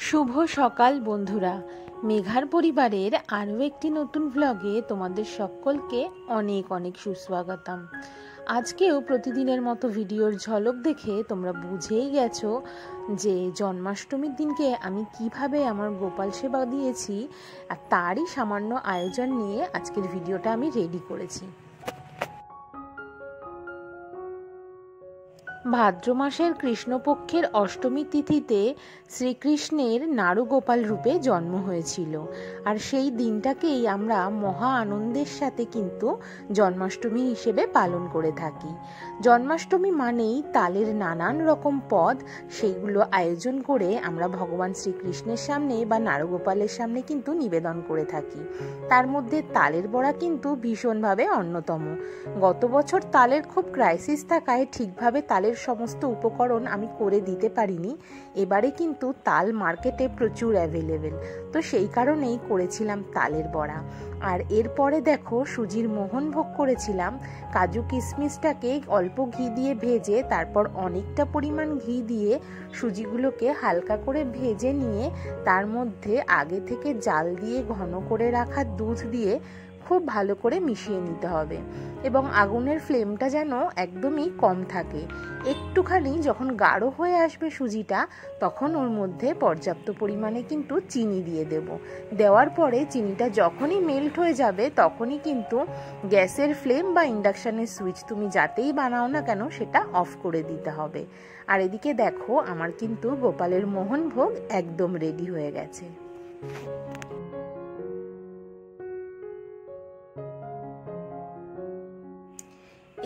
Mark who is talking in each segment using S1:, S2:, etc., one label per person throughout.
S1: শুভ সকাল বন্ধুরা, মেঘার পরিবারের আরও একটি নতুন ভ্লগে তোমাদের সকলকে অনেক অনেক সুস্বাগতম। আজকেও প্রতিদিনের মতো ভিডিওর ঝলক দেখে তোমরা বুঝেই গেছো যে জন্মাষ্টমীর দিনকে আমি কিভাবে আমার গোপাল সেবা দিয়েছি, আর তারই সামান্য আয়োজন নিয়ে আজকের ভিডিওটা আমি রেডি করেছি। ভাদ্র মাসের কৃষ্ণপক্ষের অষ্টমী তিথিতে শ্রীকৃষ্ণের নারুগোপাল রূপে জন্ম হয়েছিল, আর সেই দিনটাকেই আমরা মহা আনন্দের সাথে কিন্তু জন্মাষ্টমী হিসেবে পালন করে থাকি। জন্মাষ্টমী মানেই তালের নানান রকম পদ, সেইগুলো আয়োজন করে আমরা ভগবান শ্রীকৃষ্ণের সামনে বা নারুগোপালের সামনে কিন্তু নিবেদন করে থাকি। তার মধ্যে তালের বড়া কিন্তু ভীষণভাবে অন্যতম। গত বছর তালের খুব ক্রাইসিস থাকায় ঠিকভাবে তালের সমস্ত উপকরণ আমি করে দিতে পারিনি। এবারে কিন্তু তাল মার্কেটে প্রচুর অ্যাভেলেবেল, তো সেই কারণেই করেছিলাম তালের বড়া। আর এরপরে দেখো সুজির মোহনভোগ করেছিলাম। কাজু কিশমিশটাকে অল্প ঘি দিয়ে ভেজে তারপর অনেকটা পরিমাণ ঘি দিয়ে সুজিগুলোকে হালকা করে ভেজে নিয়ে তার মধ্যে আগে থেকে জাল দিয়ে ঘন করে রাখা দুধ দিয়ে খুব ভালো করে মিশিয়ে নিতে হবে, এবং আগুনের ফ্লেমটা যেন একদমই কম থাকে। একটুখানি যখন গাঢ় হয়ে আসবে সুজিটা, তখন ওর মধ্যে পর্যাপ্ত পরিমাণে কিন্তু চিনি দিয়ে দেব। দেওয়ার পরে চিনিটা যখনই মেল্ট হয়ে যাবে তখনই কিন্তু গ্যাসের ফ্লেম বা ইন্ডাকশানের সুইচ তুমি যাতেই বানাও না কেন সেটা অফ করে দিতে হবে। আর এদিকে দেখো আমার কিন্তু গোপালের মোহনভোগ একদম রেডি হয়ে গেছে।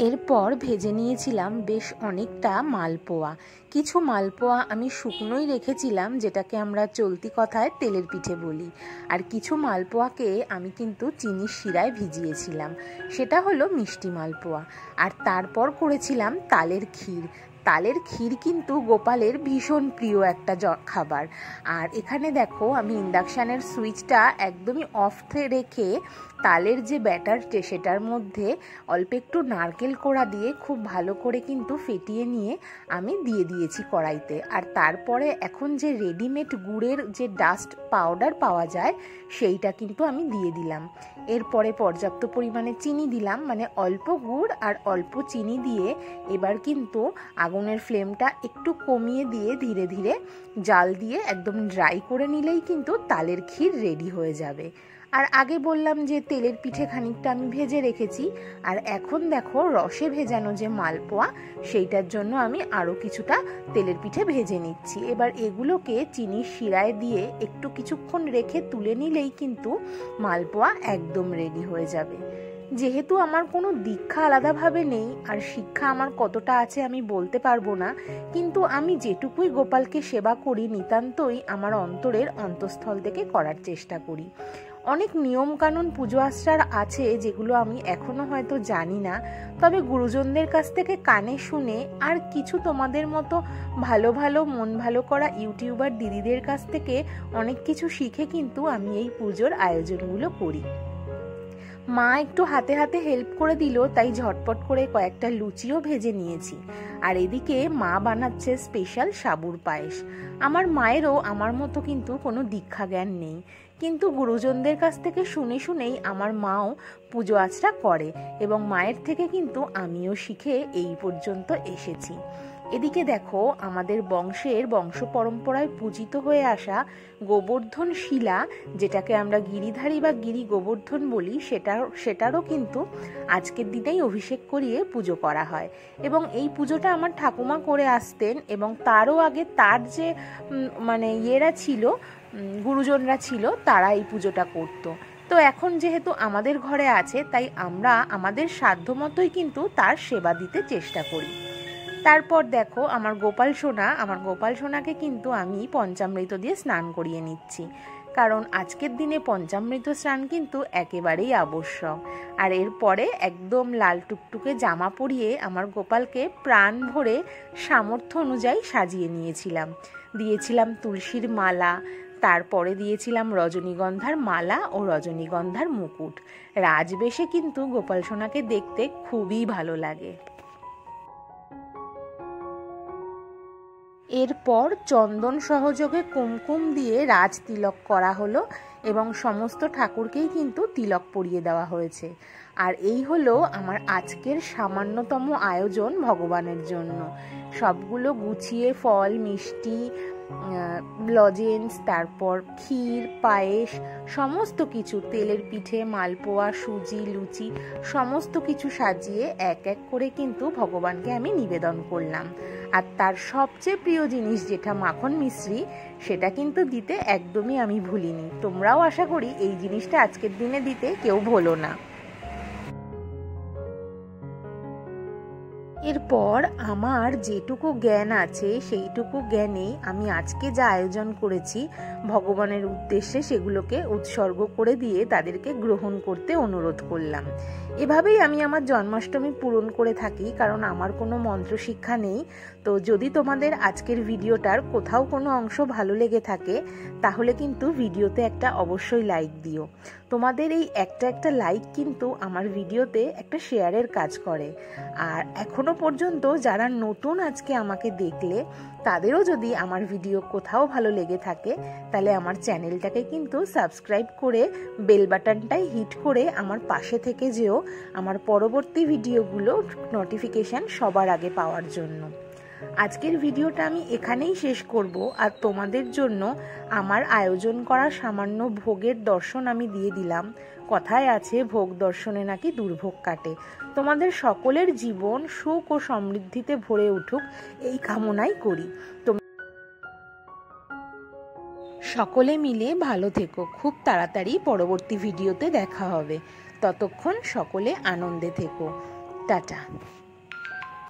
S1: এরপর ভেজে নিয়েছিলাম বেশ অনেকটা মালপোয়া। কিছু মালপোয়া আমি শুকনোই রেখেছিলাম, যেটাকে আমরা চলতি কথায় তেলের পিঠে বলি, আর কিছু মালপোয়াকে আমি কিন্তু চিনির শিরায় ভিজিয়েছিলাম, সেটা হলো মিষ্টি মালপোয়া। আর তারপর করেছিলাম তালের ক্ষীর। তালের ক্ষীর কিন্তু গোপালের ভীষণ প্রিয় একটা খাবার। আর এখানে দেখো আমি ইন্ডাকশানের সুইচটা একদমই অফ রেখে তালের যে ব্যাটারটা সেটার মধ্যে অল্প একটু নারকেল কোড়া দিয়ে খুব ভালো করে কিন্তু ফেটিয়ে নিয়ে আমি দিয়ে দিয়েছি কড়াইতে। আর তারপরে এখন যে রেডিমেড গুড়ের যে ডাস্ট পাউডার পাওয়া যায় সেইটা কিন্তু আমি দিয়ে দিলাম। এরপরে পর্যাপ্ত পরিমাণে চিনি দিলাম, মানে অল্প গুড় আর অল্প চিনি দিয়ে এবার কিন্তু আগুনের ফ্লেমটা একটু কমিয়ে দিয়ে ধীরে ধীরে জাল দিয়ে একদম ড্রাই করে নিলেই কিন্তু তালের ক্ষীর রেডি হয়ে যাবে। আর আগে বললাম যে তেলের পিঠে খানিকটা আমি ভেজে রেখেছি, আর এখন দেখো রসে ভেজানো যে মালপোয়া সেইটার জন্য আমি আরও কিছুটা তেলের পিঠে ভেজে নিচ্ছি। এবার এগুলোকে চিনির শিরায় দিয়ে একটু কিছুক্ষণ রেখে তুলে নিলেই কিন্তু মালপোয়া একদম রেডি হয়ে যাবে। যেহেতু আমার কোনো দীক্ষা আলাদাভাবে নেই আর শিক্ষা আমার কতটা আছে আমি বলতে পারবো না, কিন্তু আমি যেটুকুই গোপালকে সেবা করি নিতান্তই আমার অন্তরের অন্তঃস্থল থেকে করার চেষ্টা করি। অনেক নিয়মকানুন পুজো আশ্রার আছে যেগুলো আমি এখনো হয়তো জানি না, তবে গুরুজনদের কাছ থেকে কানে শুনে আর কিছু তোমাদের মতো ভালো ভালো মন ভালো করা ইউটিউবার দিদিদের কাছ থেকে অনেক কিছু শিখে কিন্তু আমি এই পুজোর আয়োজনগুলো করি। মা একটু হাতে হাতে হেল্প করে দিল, তাই ঝটপট করে কয়েকটা লুচিও ভেজে নিয়েছি। আর এদিকে মা বানাচ্ছে স্পেশাল সাবুর পায়েস। আমার মায়েরও আমার মতো কিন্তু কোনো দীক্ষা জ্ঞান নেই, কিন্তু গুরুজনদের কাছ থেকে শুনে শুনেই আমার মাও পুজো আচরা করে, এবং মায়ের থেকে কিন্তু আমিও শিখে এই পর্যন্ত এসেছি। এদিকে দেখো আমাদের বংশ পরম্পরায় পূজিত হয়ে আসা গোবর্ধন শিলা, যেটাকে আমরা গিরিধারী বা গিরি গোবর্ধন বলি, সেটারও কিন্তু আজকের দিনেই অভিষেক করিয়ে পুজো করা হয়। এবং এই পুজোটা আমার ঠাকুমা করে আসতেন, এবং তারও আগে তার যে ইয়েরা ছিল, গুরুজনরা ছিল, তারা এই পুজোটা করতো। তো এখন যেহেতু আমাদের ঘরে আছে, তাই আমরা আমাদের সাধ্যমতোই কিন্তু তার সেবা দিতে চেষ্টা করি। তারপর দেখো আমার গোপাল সোনাকে কিন্তু আমি পঞ্চামৃত দিয়ে স্নান করিয়ে নিচ্ছি, কারণ আজকের দিনে পঞ্চামৃত স্নান কিন্তু একেবারেই আবশ্যক। আর এরপরে একদম লাল টুকটুকে জামা পরিয়ে আমার গোপালকে প্রাণ ভরে সামর্থ্য অনুযায়ী সাজিয়ে দিয়েছিলাম তুলসীর মালা, তারপরে দিয়েছিলাম রজনীগন্ধার মালা ও রজনীগন্ধার মুকুট। রাজবেশে কিন্তু গোপাল সোনাকে দেখতে খুবই ভালো লাগে। এরপর চন্দন সহযোগে কুমকুম দিয়ে রাজ তিলক করা হলো এবং সমস্ত ঠাকুরকেই কিন্তু তিলক পরিয়ে দেওয়া হয়েছে। আর এই হলো আমার আজকের সামান্যতম আয়োজন ভগবানের জন্য। সবগুলো গুছিয়ে ফল, মিষ্টি, লজেন্স, তারপর ক্ষীর, পায়েস, সমস্ত কিছু, তেলের পিঠে, মালপোয়া, সুজি, লুচি, সমস্ত কিছু সাজিয়ে এক এক করে কিন্তু ভগবানকে আমি নিবেদন করলাম। আর তার সবচেয়ে প্রিয় জিনিস যেটা মাখন মিশ্রি, সেটা কিন্তু দিতে একদমই আমি ভুলিনি। তোমরাও আশা করি এই জিনিসটা আজকের দিনে দিতে কেউ ভোলো না। এরপর আমার যেটুকু জ্ঞান আছে সেইটুকু জ্ঞানেই আমি আজকে যা আয়োজন করেছি ভগবানের উদ্দেশ্যে সেগুলোকে উৎসর্গ করে দিয়ে তাদেরকে গ্রহণ করতে অনুরোধ করলাম। এভাবেই আমি আমার জন্মাষ্টমী পূরণ করে থাকি, কারণ আমার কোনো মন্ত্র শিক্ষা নেই। তো যদি তোমাদের আজকের ভিডিওটার কোথাও কোনো অংশ ভালো লেগে থাকে তাহলে কিন্তু ভিডিওতে একটা অবশ্যই লাইক দিও। তোমাদের এই একটা লাইক কিন্তু আমার ভিডিওতে একটা শেয়ারের কাজ করে। আর এখনো পর্যন্ত যারা নতুন আজকে আমাকে দেখলে তাদেরও যদি আমার ভিডিও কোথাও ভালো লেগে থাকে তাহলে আমার চ্যানেলটাকে কিন্তু সাবস্ক্রাইব করে বেল বাটনটাই হিট করে আমার পাশে থেকে যেও আমার পরবর্তী ভিডিওগুলো নোটিফিকেশান সবার আগে পাওয়ার জন্য। আজকের ভিডিওটা আমি এখানেই শেষ করব। আর তোমাদের জন্য আমার আয়োজন করা সামান্য ভোগের দর্শন আমি দিয়ে দিলাম। কথায় আছে ভোগ দর্শনে নাকি দুর্ভোগ কাটে। তোমাদের সকলের জীবন সুখ ও সমৃদ্ধিতে ভরে উঠুক এই কামনাই করি। সকলে মিলে ভালো থেকো। খুব তাড়াতাড়ি পরবর্তী ভিডিওতে দেখা হবে। ততক্ষণ সকলে আনন্দে থেকো। টাটা।